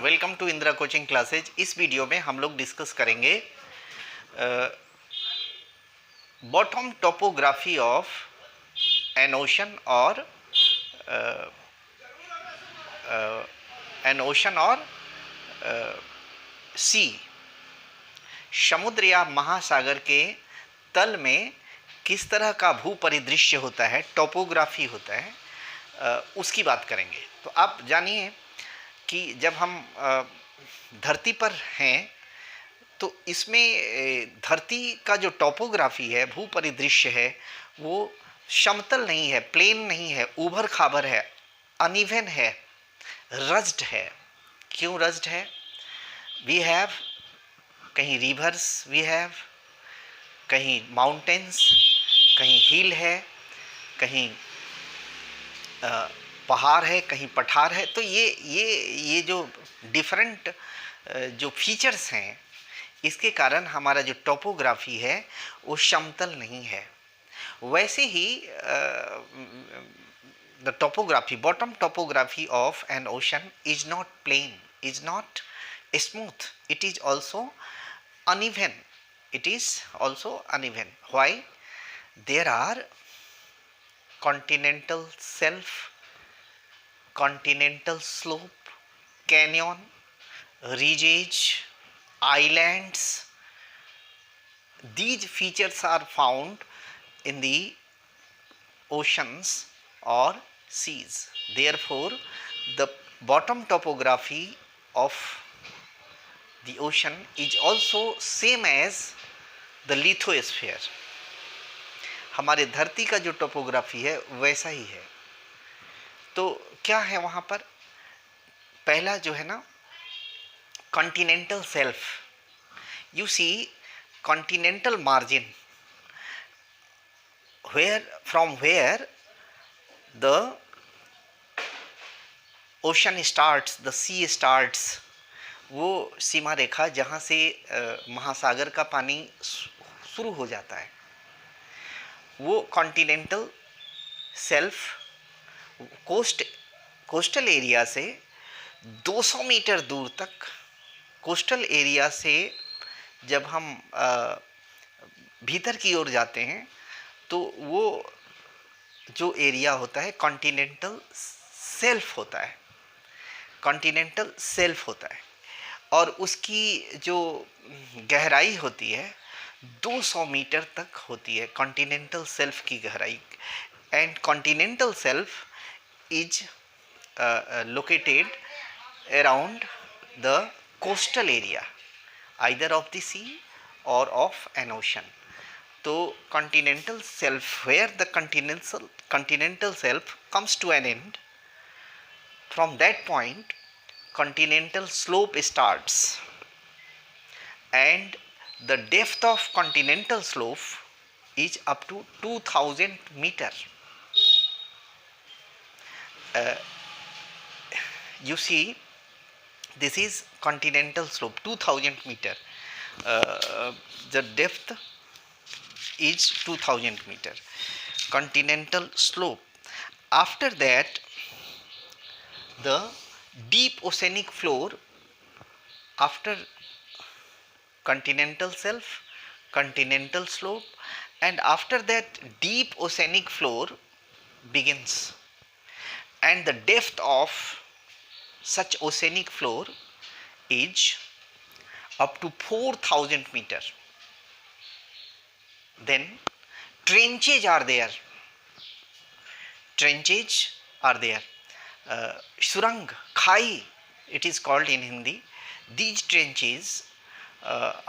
Welcome to Indira coaching classes. इस video में हम लोग डिस्कस करेंगे bottom topography of an ocean और सी। समुद्र या महासागर के तल में किस तरह का भू परिदृश्य होता है, टोपोग्राफी होता है, उसकी बात करेंगे। तो आप जानिए कि जब हम धरती पर हैं तो इसमें धरती का जो टोपोग्राफी है, भू परिदृश्य है, वो समतल नहीं है, प्लेन नहीं है, ऊबड़ खाबड़ है, अनइवन है, रज्ड है। क्यों रज्ड है? वी हैव कहीं रिवर्स, वी हैव कहीं माउंटेन्स, कहीं हिल है, कहीं पहाड़ है, कहीं पठार है। तो ये जो डिफरेंट जो फीचर्स हैं, इसके कारण हमारा जो टोपोग्राफी है वो समतल नहीं है। वैसे ही the topography, bottom topography of an ocean is not plain, is not smooth, it is also uneven. It is also uneven. Why? There are continental shelf, continental slope, canyon, ridges, islands. These features are found in the oceans or seas. Therefore, the bottom topography of the ocean is also same as the lithosphere. हमारे धरती का जो topography है वैसा ही है। तो क्या है वहाँ पर? पहला जो है ना, continental shelf. You see continental margin, from where the ocean starts, the sea starts, वो सीमा रेखा जहाँ से महासागर का पानी शुरू हो जाता है, वो कॉन्टिनेंटल सेल्फ कोस्टल एरिया से 200 मीटर दूर तक, कोस्टल एरिया से जब हम भीतर की ओर जाते हैं तो वो जो एरिया होता है कॉन्टिनेंटल सेल्फ होता है, कॉन्टिनेंटल सेल्फ होता है। और उसकी जो गहराई होती है 200 मीटर तक होती है, कॉन्टिनेंटल सेल्फ की गहराई। And continental self is located around the coastal area either of the sea और ऑफ एन ओशन। तो continental self, where the continental self comes to an end, from that point continental slope starts, and the depth of continental slope is up to 2000 meter. You see, this is continental slope, 2000 meter. The depth is 2000 meter, continental slope. After that, the deep oceanic floor, after continental shelf, continental slope, and after that deep oceanic floor begins, and the depth of such oceanic floor is up to 4000 meter. Then trenches are there, trenches are there. Surang, khai, it is called in Hindi. These trenches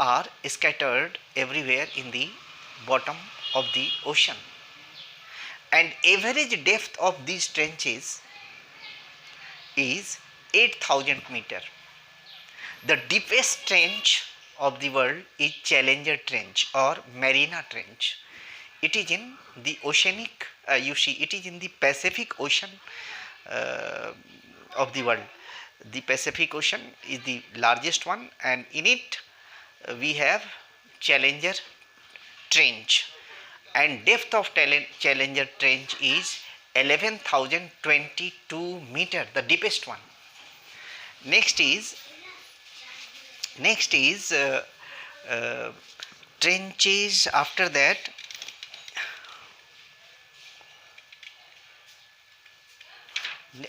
are scattered everywhere in the bottom of the ocean, and average depth of these trenches is 8000 meter. The deepest trench of the world is Challenger Trench or Mariana Trench. It is in the oceanic, you see, it is in the Pacific Ocean of the world. The Pacific Ocean is the largest one, and in it we have Challenger Trench, and depth of Challenger Trench is 11,022 meter, the deepest one. Next is Next is trenches. After that,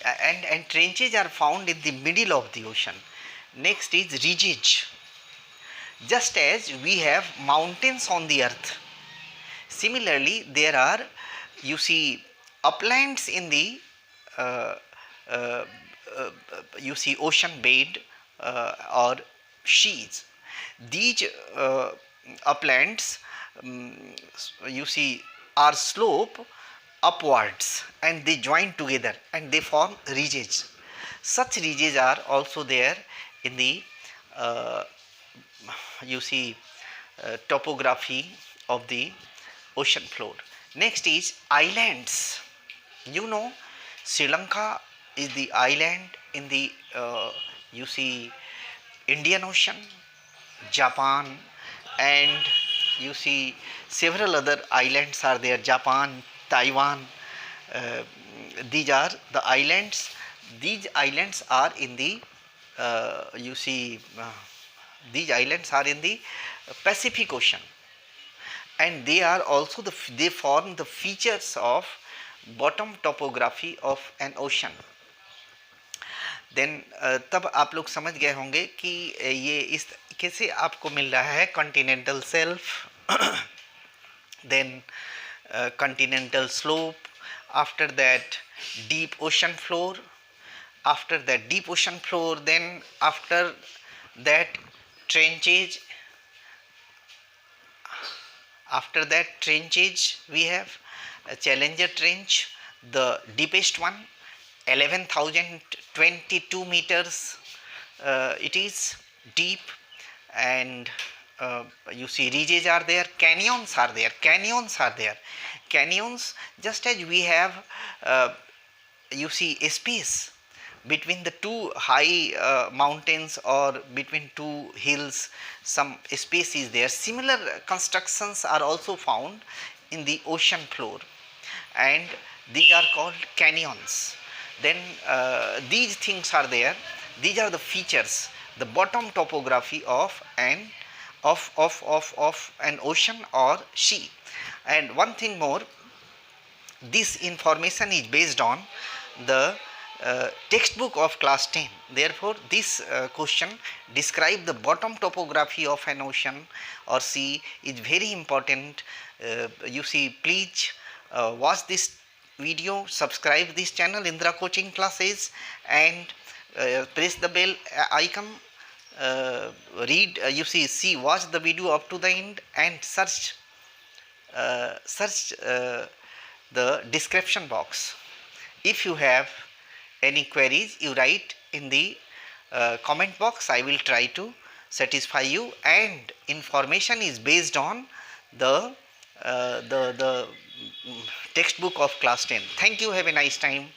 and trenches are found in the middle of the ocean. Next is ridges. Just as we have mountains on the earth, similarly there are, you see, uplands in the uh, uh, you see, ocean bed or seas. These uplands, you see, are slope upwards and they join together and they form ridges. Such ridges are also there in the uh, you see topography of the ocean floor. Next is islands. You know, Sri Lanka is the island in the you see Indian Ocean, Japan, and you see several other islands are there. Japan, Taiwan. Uh, these are the islands. These islands are in the you see these islands are in the Pacific Ocean, and they are also they form the features of bottom topography of an ocean. Then तब आप लोग समझ गए होंगे कि ये इस कैसे आपको मिल रहा है continental shelf, then continental slope, after that deep ocean floor, after that deep ocean floor, then after that trenches, after that trenches we have a Challenger trench, the deepest one, 11,022 meters it is deep, and you see ridges are there, canyons are there, canyons, just as we have you see a space between the two high mountains or between two hills, some space is there. Similar constructions are also found in the ocean floor, and these are called canyons. Then these things are there. These are the features, the bottom topography of an ocean or sea. And one thing more, this information is based on the textbook of class 10. Therefore, this question describe the bottom topography of an ocean or sea is very important. You see, please watch this video, subscribe this channel Indra Coaching Classes, and press the bell icon. Read, you see, watch the video up to the end and search the description box. If you have any queries, you write in the comment box. I will try to satisfy you, and information is based on the textbook of class 10. Thank you. Have a nice time.